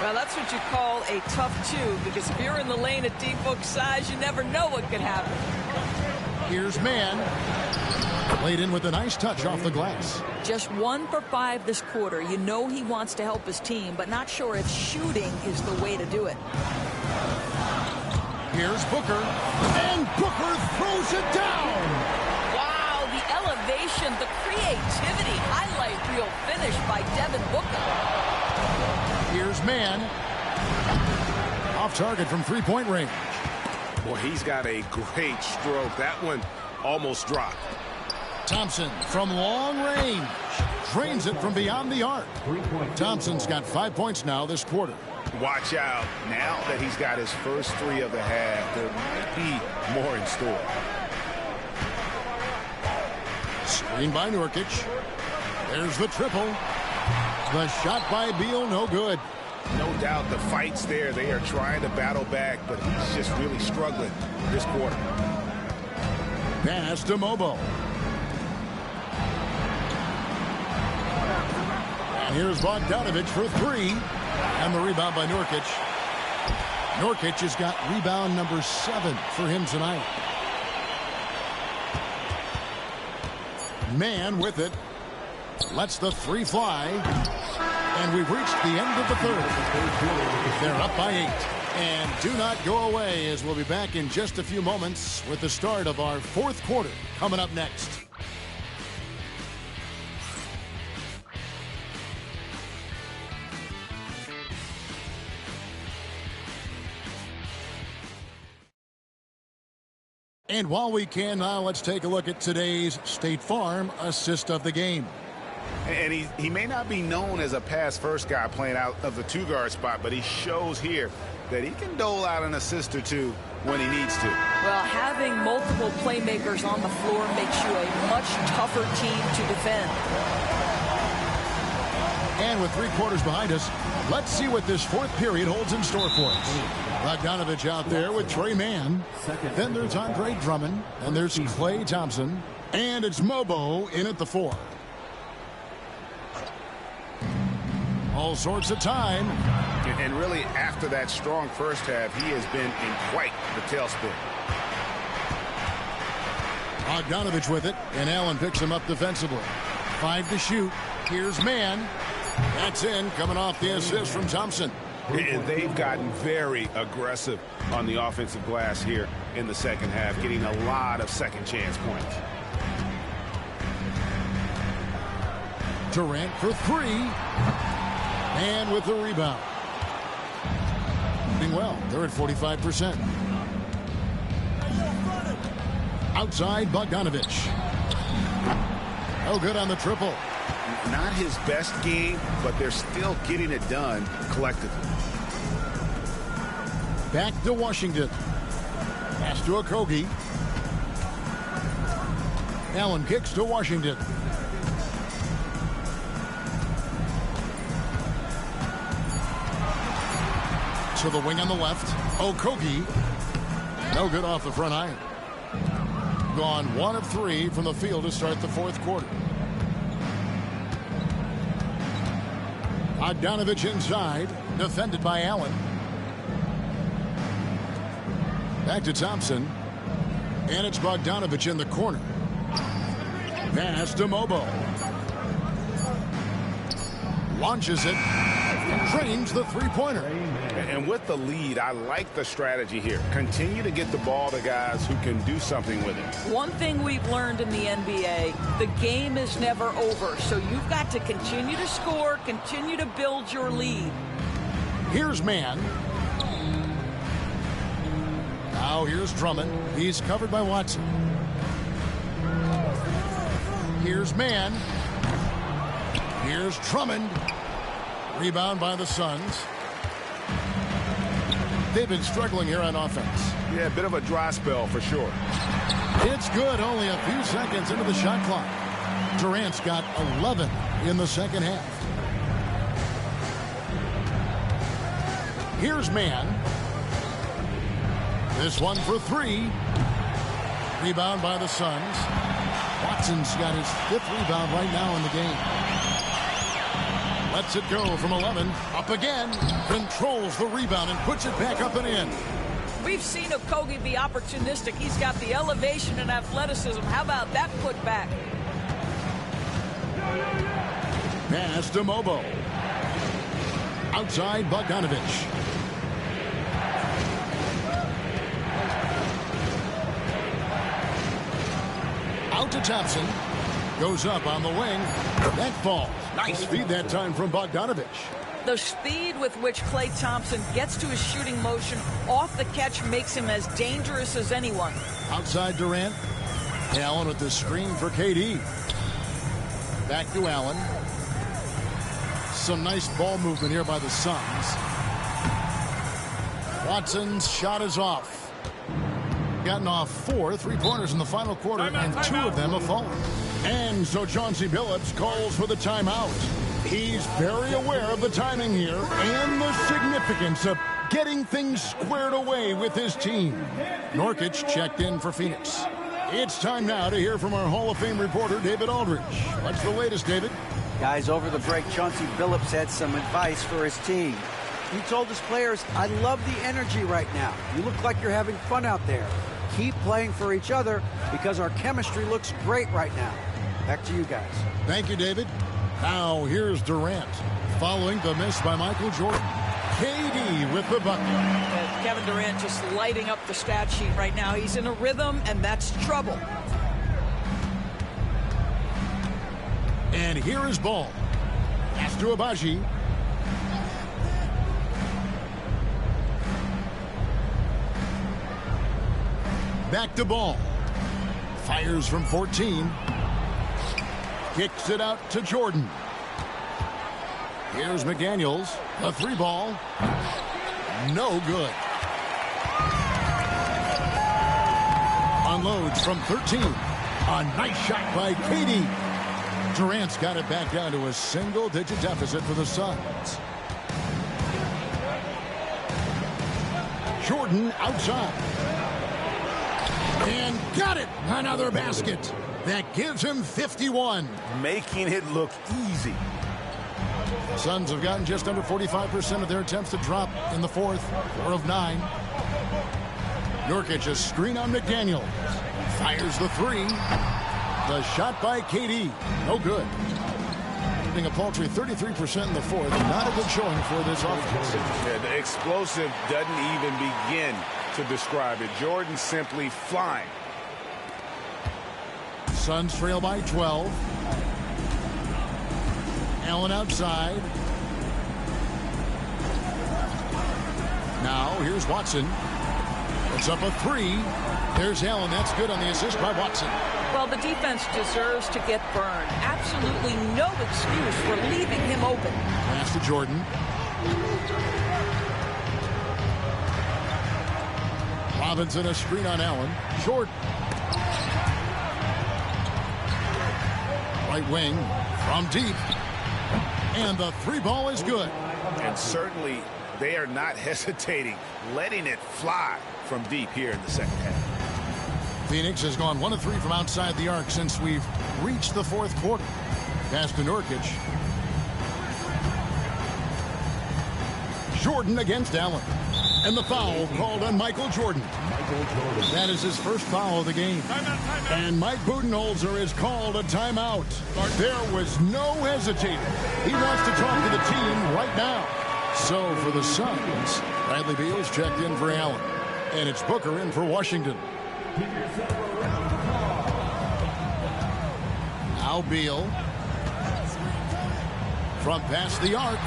Well, that's what you call a tough 2, because if you're in the lane at D-Book size, you never know what could happen.
Here's Man. Laid in with a nice touch off the glass.
Just 1 for 5 this quarter. You know he wants to help his team, but not sure if shooting is the way to do it.
Here's Booker. And Booker throws it down.
Wow, the elevation, the creativity, highlight reel finish by Devin Booker.
Here's Man. Off target from three-point range.
Boy, he's got a great stroke. That one almost dropped.
Thompson from long range. Drains it from beyond the arc. Thompson's got 5 points now this quarter.
Watch out. Now that he's got his first 3 of the half, there might be more in store.
Screen by Nurkic. There's the triple. The shot by Beal, no good.
No doubt the fight's there. They are trying to battle back, but he's just really struggling this quarter.
Pass to Mobo. And here's Bogdanovich for 3. And the rebound by Nurkic. Nurkic has got rebound number 7 for him tonight. Man with it. Lets the 3 fly. And we've reached the end of the third. They're up by 8. And do not go away, as we'll be back in just a few moments with the start of our fourth quarter coming up next. And while we can now, let's take a look at today's State Farm assist of the game.
And he may not be known as a pass-first guy playing out of the 2-guard spot, but he shows here that he can dole out an assist or 2 when he needs to.
Well, having multiple playmakers on the floor makes you a much tougher team to defend.
And with 3 quarters behind us, let's see what this fourth period holds in store for us. Bogdanovich out there with Trey Mann. Then there's Andre Drummond. And there's Klay Thompson. And it's Mobo in at the 4. All sorts of time.
And really, after that strong first half, he has been in quite the tailspin.
Bogdanovich with it, and Allen picks him up defensively. 5 to shoot. Here's Man. That's in, coming off the assist from Thompson.
And they've gotten very aggressive on the offensive glass here in the second half, getting a lot of second chance points.
Durant for 3. And with the rebound. Doing well. They're at 45%. Outside Bogdanovich. No good on the triple.
Not his best game, but they're still getting it done collectively.
Back to Washington. Pass to Okogie. Allen kicks to Washington. To the wing on the left. Okogie. No good off the front iron. Gone 1 of 3 from the field to start the fourth quarter. Bogdanovich inside. Defended by Allen. Back to Thompson. And it's Bogdanovich in the corner. Pass to Mobo. Launches it. Drains the three-pointer.
And with the lead, I like the strategy here. Continue to get the ball to guys who can do something with it.
One thing we've learned in the NBA, the game is never over. So you've got to continue to score, continue to build your lead.
Here's Mann. Now here's Drummond. He's covered by Watson. Here's Mann. Here's Drummond. Rebound by the Suns. They've been struggling here on offense.
Yeah, a bit of a dry spell for sure.
It's good. Only a few seconds into the shot clock. Durant's got 11 in the second half. Here's Mann. This one for 3. Rebound by the Suns. Watson's got his 5th rebound right now in the game. Lets it go from 11. Up again. Controls the rebound and puts it back up and in.
We've seen Okogie be opportunistic. He's got the elevation and athleticism. How about that putback?
Pass to Mobo. Outside Bogdanovich. Out to Thompson. Goes up on the wing. That falls. Nice feed that time from Bogdanovich.
The speed with which Klay Thompson gets to his shooting motion off the catch makes him as dangerous as anyone.
Outside Durant. Allen with the screen for KD. Back to Allen. Some nice ball movement here by the Suns. Watson's shot is off. Gotten off 4 3-pointers in the final quarter, and 2 of them have fallen. And so Chauncey Billups calls for the timeout. He's very aware of the timing here and the significance of getting things squared away with his team. Nurkic checked in for Phoenix. It's time now to hear from our Hall of Fame reporter, David Aldridge. What's the latest, David?
Guys, over the break, Chauncey Billups had some advice for his team. He told his players, I love the energy right now. You look like you're having fun out there. Keep playing for each other because our chemistry looks great right now. Back to you guys.
Thank you, David. Now here's Durant following the miss by Michael Jordan. KD with the bucket.
Kevin Durant just lighting up the stat sheet right now. He's in a rhythm, and that's trouble.
And here is Ball. Pass to Abaji. Back to Ball. Fires from 14. Kicks it out to Jordan. Here's McDaniels. A 3-ball. No good. Unloads from 13. A nice shot by KD. Durant's got it back down to a single-digit deficit for the Suns. Jordan outside. And got it. Another basket. That gives him 51.
Making it look easy.
Suns have gotten just under 45% of their attempts to drop in the fourth. 4 of 9. Nurkic a screen on McDaniels. Fires the 3. The shot by KD. No good. Getting a paltry 33% in the fourth. Not a good showing for this offense.
Yeah, the explosive doesn't even begin to describe it. Jordan simply flying.
Suns trail by 12. Allen outside. Now here's Watson. Puts up a three. There's Allen. That's good on the assist by Watson.
Well, the defense deserves to get burned. Absolutely no excuse for leaving him open.
Pass to Jordan. Robinson, a screen on Allen. Jordan. Right wing from deep. And the three ball is good.
And certainly they are not hesitating, letting it fly from deep here in the second half.
Phoenix has gone 1 of 3 from outside the arc since we've reached the fourth quarter. Pass to Nurkic. Jordan against Allen. And the foul called on Michael Jordan. That is his first foul of the game. And Mike Budenholzer is called a timeout. There was no hesitating. He wants to talk to the team right now. So for the Suns, Bradley Beal's checked in for Allen. And it's Booker in for Washington. Now Beal. From past the arc.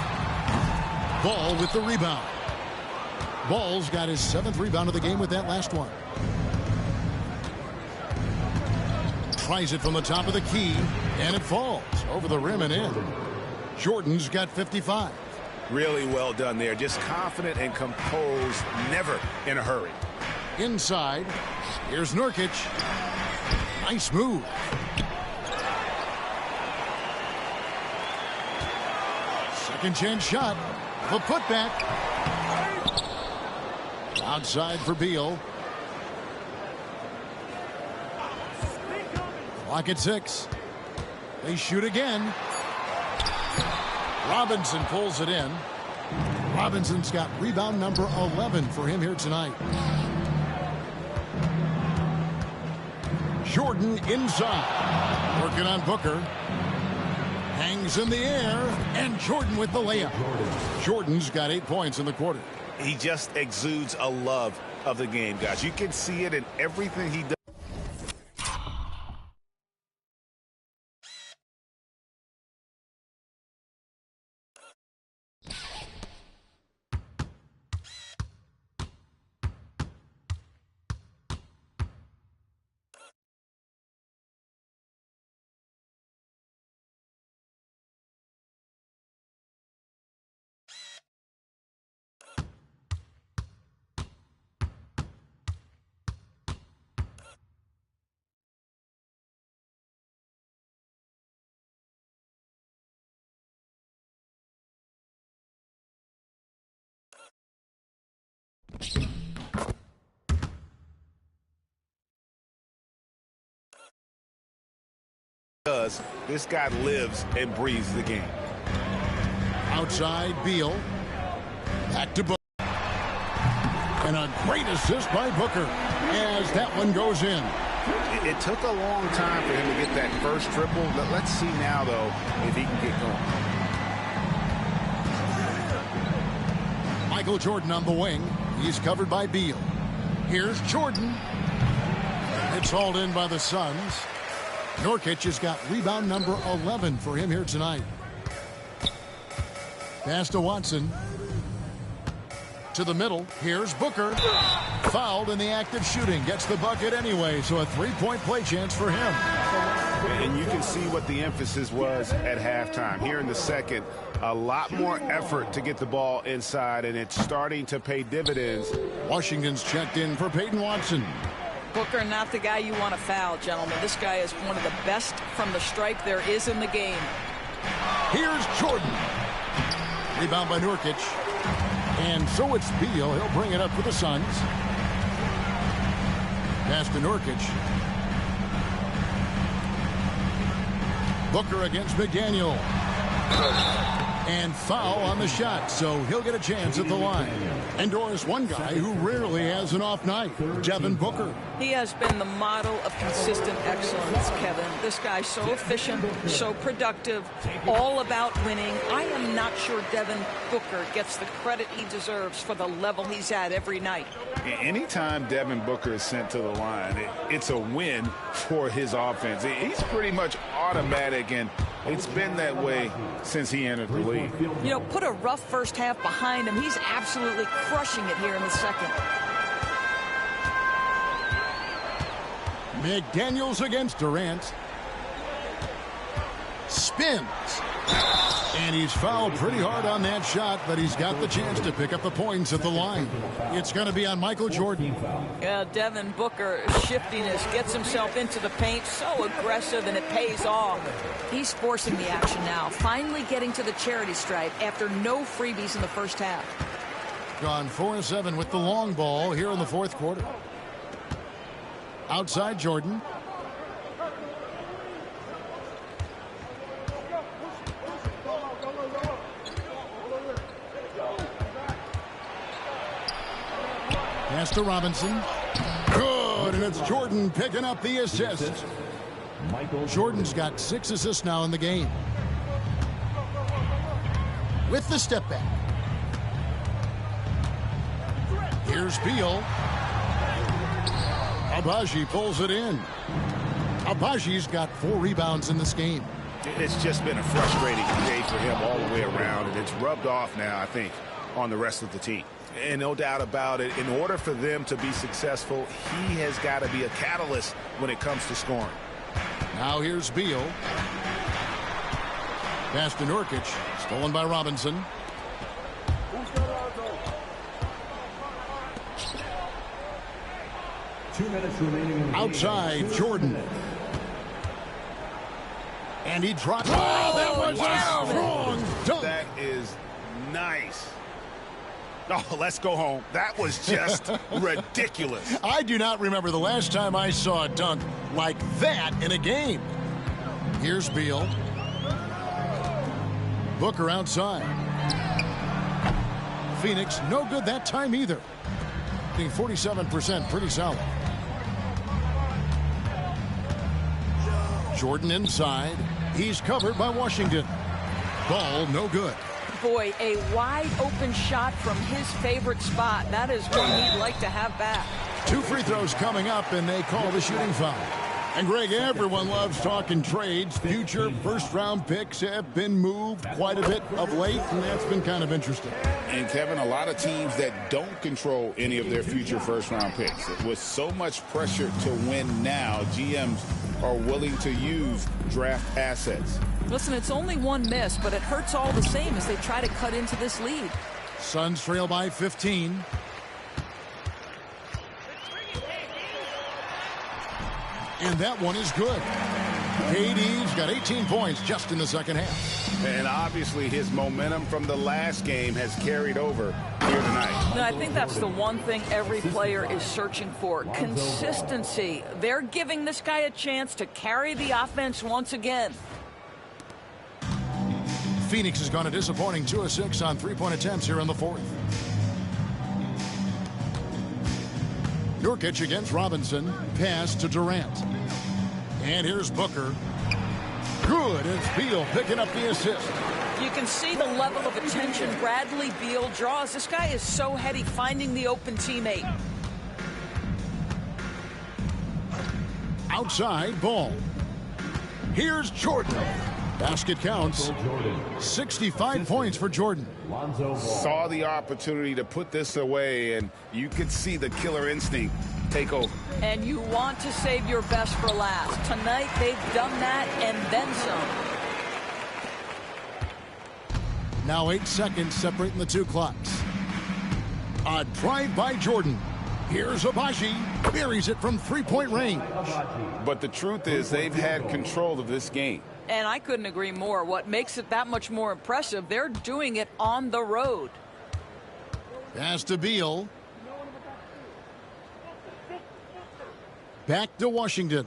Ball with the rebound. Ball's got his 7th rebound of the game with that last one. Tries it from the top of the key, and it falls over the rim and in. Jordan's got 55.
Really well done there. Just confident and composed, never in a hurry.
Inside, here's Nurkic. Nice move. Second chance shot. The putback. Outside for Beal. Clock at 6. They shoot again. Robinson pulls it in. Robinson's got rebound number 11 for him here tonight. Jordan inside. Working on Booker. Hangs in the air. And Jordan with the layup. Jordan's got 8 points in the quarter.
He just exudes a love of the game, guys. You can see it in everything he does. This guy lives and breathes the game.
Outside Beal. Back to Booker. And a great assist by Booker as that one goes in.
It took a long time for him to get that first triple. Let's see now, though, if he can get going.
Michael Jordan on the wing. He's covered by Beal. Here's Jordan. It's hauled in by the Suns. Nurkic has got rebound number 11 for him here tonight. Pass to Watson. To the middle. Here's Booker. Fouled in the act of shooting. Gets the bucket anyway, so a 3-point play chance for him.
And you can see what the emphasis was at halftime. Here in the second, a lot more effort to get the ball inside, and it's starting to pay dividends.
Washington's checked in for Peyton Watson.
Booker, not the guy you want to foul, gentlemen. This guy is one of the best from the stripe there is in the game.
Here's Jordan. Rebound by Nurkic. And so it's Beal. He'll bring it up for the Suns. Pass to Nurkic. Booker against McDaniel. And foul on the shot, so he'll get a chance at the line. And Doris, one guy who rarely has an off night, Devin Booker.
He has been the model of consistent excellence, Kevin. This guy's so efficient, so productive, all about winning. I am not sure Devin Booker gets the credit he deserves for the level he's at every night.
Anytime Devin Booker is sent to the line, it's a win for his offense. He's pretty much automatic, and it's been that way since he entered the league.
You know, put a rough first half behind him. He's absolutely crushing it here in the second.
McDaniels against Durant. Spins. And he's fouled pretty hard on that shot, but he's got the chance to pick up the points at the line. It's going to be on Michael Jordan.
Yeah, Devin Booker, shiftiness, gets himself into the paint, so aggressive, and it pays off.
He's forcing the action now, finally getting to the charity stripe after no freebies in the first half.
Gone 4-7 with the long ball here in the fourth quarter. Outside Jordan. Pass to Robinson. Good, and it's Jordan picking up the assist. Jordan's got 6 assists now in the game. With the step back. Here's Beal. Agbaji pulls it in. Agbaji's got 4 rebounds in this game.
It's just been a frustrating day for him all the way around, and it's rubbed off now, I think, on the rest of the team. And no doubt about it, in order for them to be successful, he has got to be a catalyst when it comes to scoring.
Now here's Beal. Pass to Nurkic. Stolen by Robinson. Outside, Jordan. And he drops. Oh, that was a strong dunk.
That is nice. Oh, let's go home. That was just ridiculous.
I do not remember the last time I saw a dunk like that in a game. Here's Beal. Booker outside. Phoenix, no good that time either. Being 47%, pretty solid. Jordan inside. He's covered by Washington. Ball, no good.
Boy, a wide open shot from his favorite spot. That is one he'd like to have back.
2 free throws coming up, and they call the shooting foul. And Greg, everyone loves talking trades. Future first-round picks have been moved quite a bit of late, and that's been kind of interesting.
And Kevin, a lot of teams that don't control any of their future first-round picks. With so much pressure to win now, GMs are willing to use draft assets.
Listen, it's only one miss, but it hurts all the same as they try to cut into this lead.
Suns trail by 15. And that one is good. KD's got 18 points just in the second half.
And obviously his momentum from the last game has carried over here tonight.
No, I think that's the one thing every player is searching for. Consistency. They're giving this guy a chance to carry the offense once again.
Phoenix has gone a disappointing 2 of 6 on 3-point attempts here in the fourth. Nurkic against Robinson. Pass to Durant. And here's Booker. Good. It's Beal picking up the assist.
You can see the level of attention Bradley Beal draws. This guy is so heady finding the open teammate.
Outside, ball. Here's Jordan. Basket counts. 65 points for Jordan.
Saw the opportunity to put this away, and you could see the killer instinct take over.
And you want to save your best for last. Tonight, they've done that and then some.
Now 8 seconds separating the 2 clocks. A drive by Jordan. Here's Agbaji. Buries it from 3-point range.
But the truth is they've had control of this game.
And I couldn't agree more. What makes it that much more impressive, they're doing it on the road.
Pass to Beal. Back to Washington.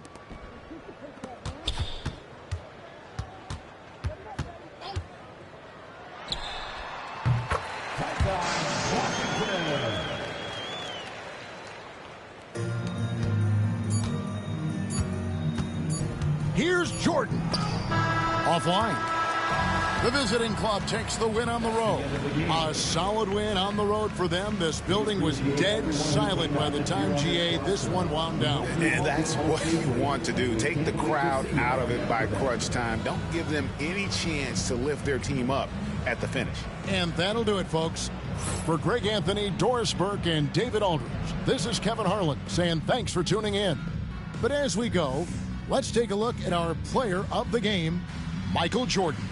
Here's Jordan. Offline. The visiting club takes the win on the road. A solid win on the road for them. This building was dead silent by the time, GA, this one wound down.
And that's what you want to do. Take the crowd out of it by crunch time. Don't give them any chance to lift their team up at the finish.
And that'll do it, folks. For Greg Anthony, Doris Burke, and David Aldridge, this is Kevin Harlan saying thanks for tuning in. But as we go, let's take a look at our player of the game, Michael Jordan.